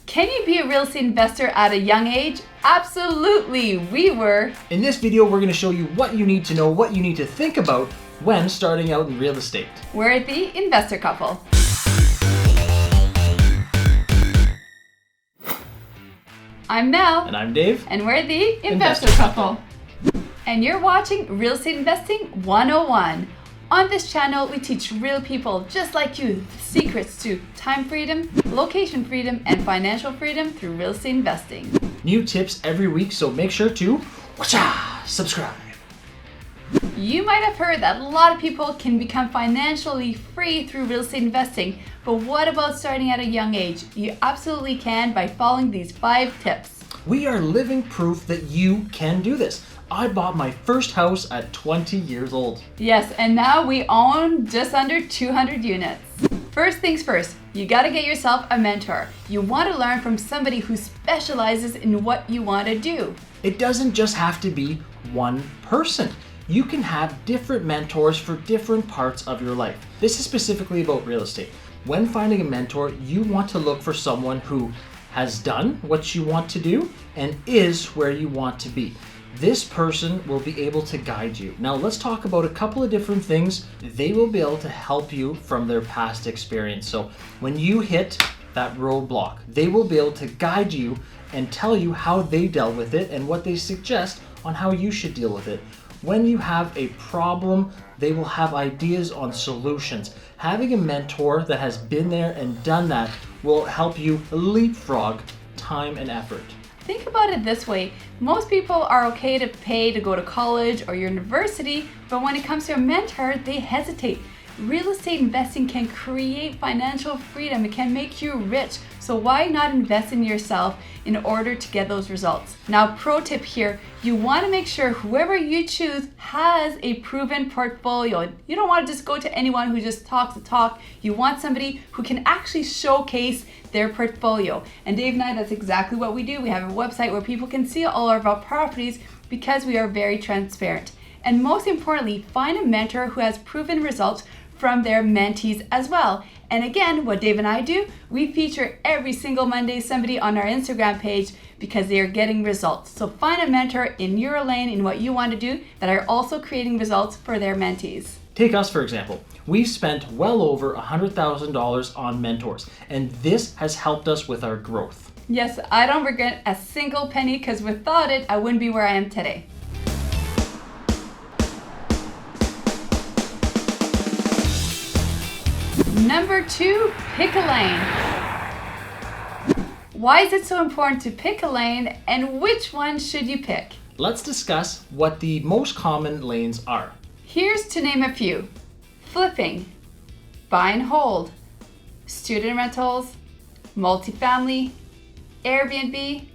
Can you be a real estate investor at a young age? Absolutely, we were. In this video, we're going to show you what you need to know, what you need to think about when starting out in real estate. We're the Investor Couple. I'm Mel. And I'm Dave. And we're the Investor Couple. And you're watching Real Estate Investing 101. On this channel, we teach real people just like you the secrets to time freedom, location freedom, and financial freedom through real estate investing. New tips every week, so make sure to subscribe. You might have heard that a lot of people can become financially free through real estate investing, but what about starting at a young age? You absolutely can by following these 5 tips. We are living proof that you can do this. I bought my first house at 20 years old. Yes, and now we own just under 200 units. First things first, you gotta get yourself a mentor. You want to learn from somebody who specializes in what you want to do. It doesn't just have to be one person. You can have different mentors for different parts of your life. This is specifically about real estate. When finding a mentor, you want to look for someone who has done what you want to do and is where you want to be. This person will be able to guide you. Now let's talk about a couple of different things. They will be able to help you from their past experience. So when you hit that roadblock, they will be able to guide you and tell you how they dealt with it and what they suggest on how you should deal with it. When you have a problem, they will have ideas on solutions. Having a mentor that has been there and done that will help you leapfrog time and effort. Think about it this way. Most people are okay to pay to go to college or university, but when it comes to a mentor, they hesitate. Real estate investing can create financial freedom. It can make you rich. So why not invest in yourself in order to get those results? Now, pro tip here, you want to make sure whoever you choose has a proven portfolio. You don't want to just go to anyone who just talks the talk. You want somebody who can actually showcase their portfolio. And Dave and I, that's exactly what we do. We have a website where people can see all of our properties because we are very transparent. And most importantly, find a mentor who has proven results from their mentees as well. And again, what Dave and I do, we feature every single Monday somebody on our Instagram page because they are getting results. So find a mentor in your lane in what you want to do that are also creating results for their mentees. Take us, for example. We've spent well over $100,000 on mentors, and this has helped us with our growth. Yes, I don't regret a single penny because without it, I wouldn't be where I am today. Number 2, pick a lane. Why is it so important to pick a lane and which one should you pick? Let's discuss what the most common lanes are. Here's to name a few: flipping, buy and hold, student rentals, multifamily, Airbnb,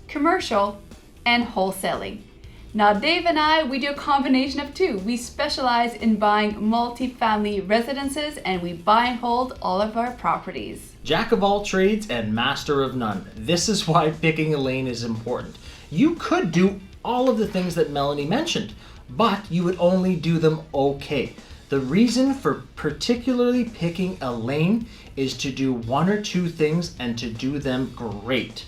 commercial, and wholesaling. Now, Dave and I, we do a combination of 2. We specialize in buying multifamily residences and we buy and hold all of our properties. Jack of all trades and master of none. This is why picking a lane is important. You could do all of the things that Melanie mentioned, but you would only do them okay. The reason for particularly picking a lane is to do 1 or 2 things and to do them great.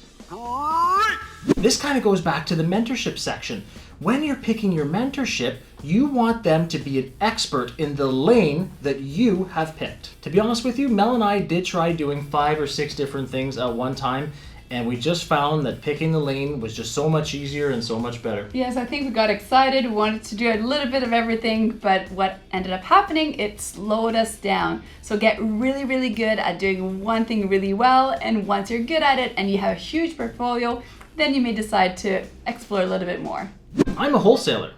This kind of goes back to the mentorship section. When you're picking your mentorship, you want them to be an expert in the lane that you have picked. To be honest with you, Mel and I did try doing 5 or 6 different things at one time, and we just found that picking the lane was just so much easier and so much better. Yes, I think we got excited, we wanted to do a little bit of everything, but what ended up happening, it slowed us down. So get really, really good at doing one thing really well, and once you're good at it and you have a huge portfolio, then you may decide to explore a little bit more. I'm a wholesaler.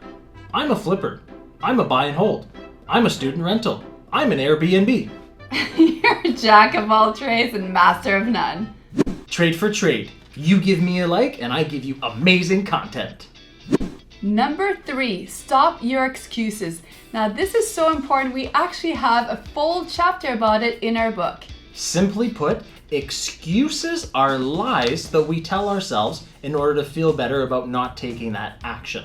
I'm a flipper. I'm a buy and hold. I'm a student rental. I'm an Airbnb. You're a jack of all trades and master of none. Trade for trade. You give me a like and I give you amazing content. Number 3, stop your excuses. Now this is so important. We actually have a full chapter about it in our book. Simply put, excuses are lies that we tell ourselves in order to feel better about not taking that action.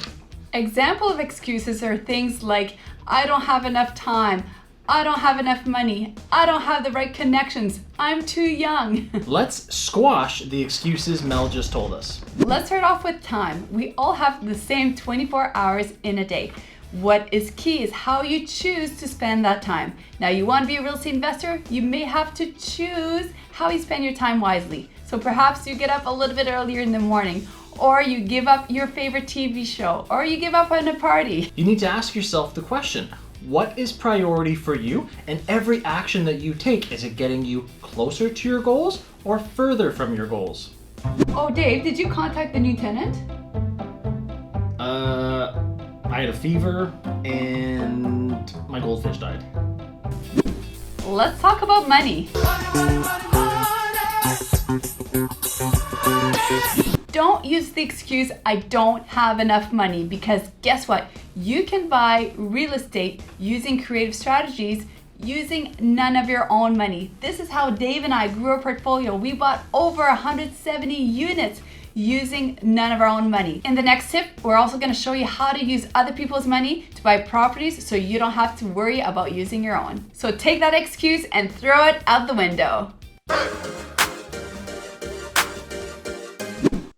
Example of excuses are things like, I don't have enough time, I don't have enough money. I don't have the right connections. I'm too young. Let's squash the excuses Mel just told us. Let's start off with time. We all have the same 24 hours in a day. What is key is how you choose to spend that time. Now, you want to be a real estate investor, you may have to choose how you spend your time wisely. So perhaps you get up a little bit earlier in the morning, or you give up your favorite TV show, or you give up on a party. You need to ask yourself the question, what is priority for you? And every action that you take, is it getting you closer to your goals or further from your goals? Oh, Dave, did you contact the new tenant? I had a fever and my goldfish died. Let's talk about money. Don't use the excuse, I don't have enough money, because guess what? You can buy real estate using creative strategies, using none of your own money. This is how Dave and I grew our portfolio. We bought over 170 units using none of our own money. In the next tip, we're also going to show you how to use other people's money to buy properties so you don't have to worry about using your own. So take that excuse and throw it out the window.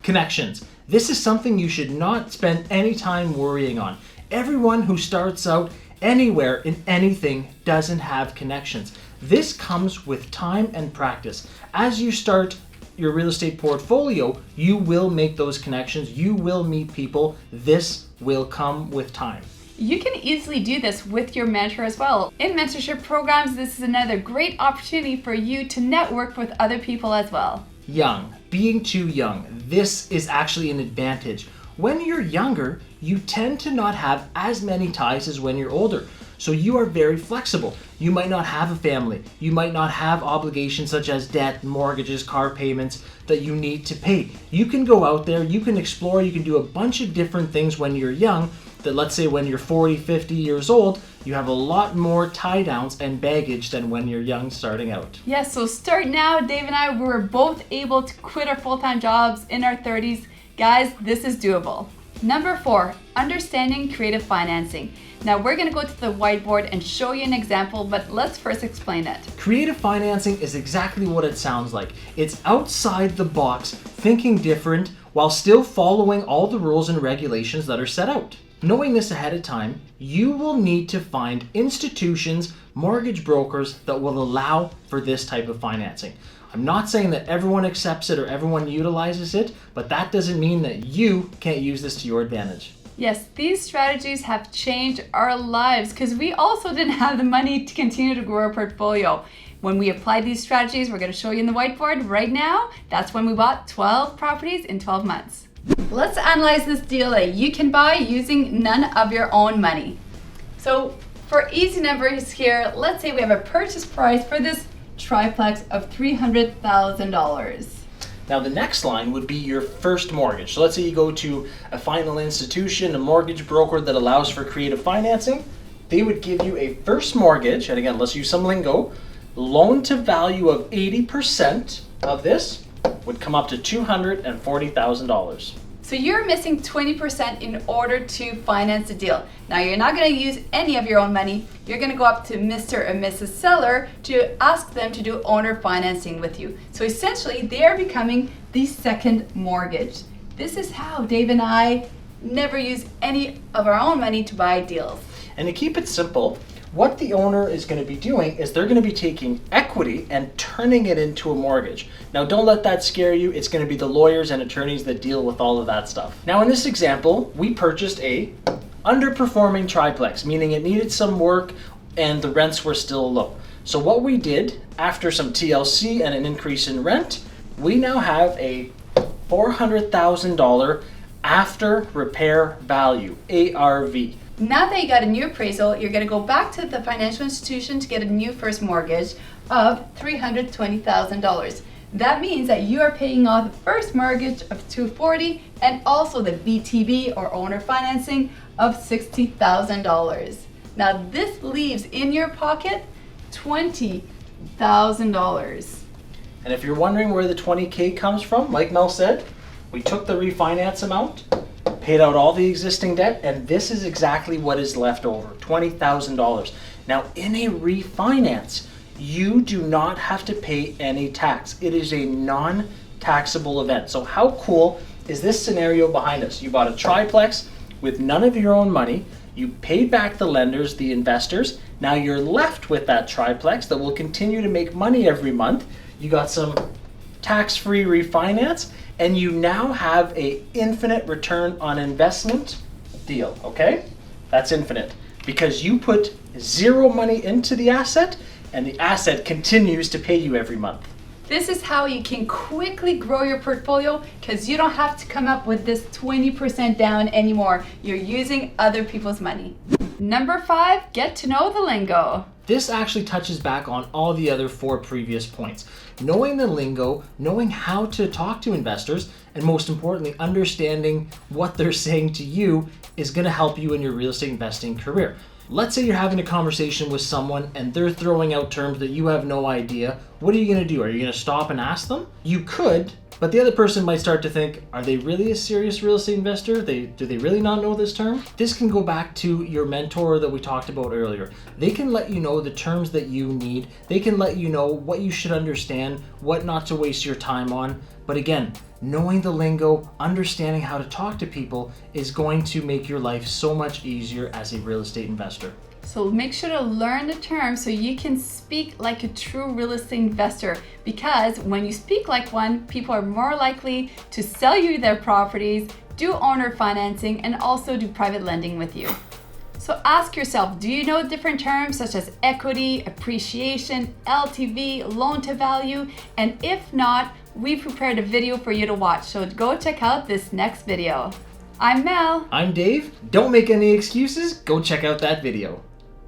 Connections. This is something you should not spend any time worrying on. Everyone who starts out anywhere in anything doesn't have connections. This comes with time and practice. As you start your real estate portfolio, you will make those connections. You will meet people. This will come with time. You can easily do this with your mentor as well. In mentorship programs, this is another great opportunity for you to network with other people as well. Young, being too young, this is actually an advantage. When you're younger, you tend to not have as many ties as when you're older. So you are very flexible. You might not have a family. You might not have obligations such as debt, mortgages, car payments that you need to pay. You can go out there, you can explore, you can do a bunch of different things when you're young that, let's say, when you're 40, 50 years old, you have a lot more tie downs and baggage than when you're young starting out. Yes, so start now. Dave and I were both able to quit our full-time jobs in our 30s. Guys, this is doable. Number 4, understanding creative financing. Now we're going to go to the whiteboard and show you an example, but let's first explain it. Creative financing is exactly what it sounds like. It's outside the box, thinking different, while still following all the rules and regulations that are set out. Knowing this ahead of time, you will need to find institutions, mortgage brokers that will allow for this type of financing. I'm not saying that everyone accepts it or everyone utilizes it, but that doesn't mean that you can't use this to your advantage. Yes, these strategies have changed our lives because we also didn't have the money to continue to grow our portfolio. When we applied these strategies, we're going to show you in the whiteboard right now. That's when we bought 12 properties in 12 months. Let's analyze this deal that you can buy using none of your own money. So for easy numbers here, let's say we have a purchase price for this triplex of $300,000. Now the next line would be your first mortgage. So let's say you go to a final institution, a mortgage broker that allows for creative financing. They would give you a first mortgage, and again, let's use some lingo, loan to value of 80% of this would come up to $240,000. So you're missing 20% in order to finance the deal. Now you're not going to use any of your own money. You're going to go up to Mr. and Mrs. Seller to ask them to do owner financing with you. So essentially they are becoming the second mortgage. This is how Dave and I never use any of our own money to buy deals. And to keep it simple, what the owner is going to be doing is they're going to be taking equity and turning it into a mortgage. Now don't let that scare you. It's going to be the lawyers and attorneys that deal with all of that stuff. Now in this example, we purchased a underperforming triplex, meaning it needed some work and the rents were still low. So what we did, after some TLC and an increase in rent, we now have a $400,000 after repair value, ARV. Now that you got a new appraisal, you're going to go back to the financial institution to get a new first mortgage of $320,000. That means that you are paying off the first mortgage of $240,000 and also the BTB or owner financing of $60,000. Now this leaves in your pocket $20,000. And if you're wondering where the $20K comes from, like Mel said, we took the refinance amount, paid out all the existing debt, and this is exactly what is left over, $20,000. Now, in a refinance, you do not have to pay any tax. It is a non-taxable event. So how cool is this scenario behind us? You bought a triplex with none of your own money. You paid back the lenders, the investors. Now you're left with that triplex that will continue to make money every month. You got some tax-free refinance, and you now have a infinite return on investment deal, okay? That's infinite because you put zero money into the asset and the asset continues to pay you every month. This is how you can quickly grow your portfolio because you don't have to come up with this 20% down anymore. You're using other people's money. Number 5, get to know the lingo. This actually touches back on all the other 4 previous points. Knowing the lingo, knowing how to talk to investors, and most importantly, understanding what they're saying to you is going to help you in your real estate investing career. Let's say you're having a conversation with someone and they're throwing out terms that you have no idea. What are you going to do? Are you going to stop and ask them? You could, but the other person might start to think, are they really a serious real estate investor? Do they really not know this term? This can go back to your mentor that we talked about earlier. They can let you know the terms that you need. They can let you know what you should understand, what not to waste your time on. But again, knowing the lingo, understanding how to talk to people is going to make your life so much easier as a real estate investor. So make sure to learn the terms so you can speak like a true real estate investor, because when you speak like one, people are more likely to sell you their properties, do owner financing, and also do private lending with you. So ask yourself, do you know different terms such as equity, appreciation, LTV, loan to value? And if not, we prepared a video for you to watch, so go check out this next video. I'm Mel. I'm Dave. Don't make any excuses. Go check out that video.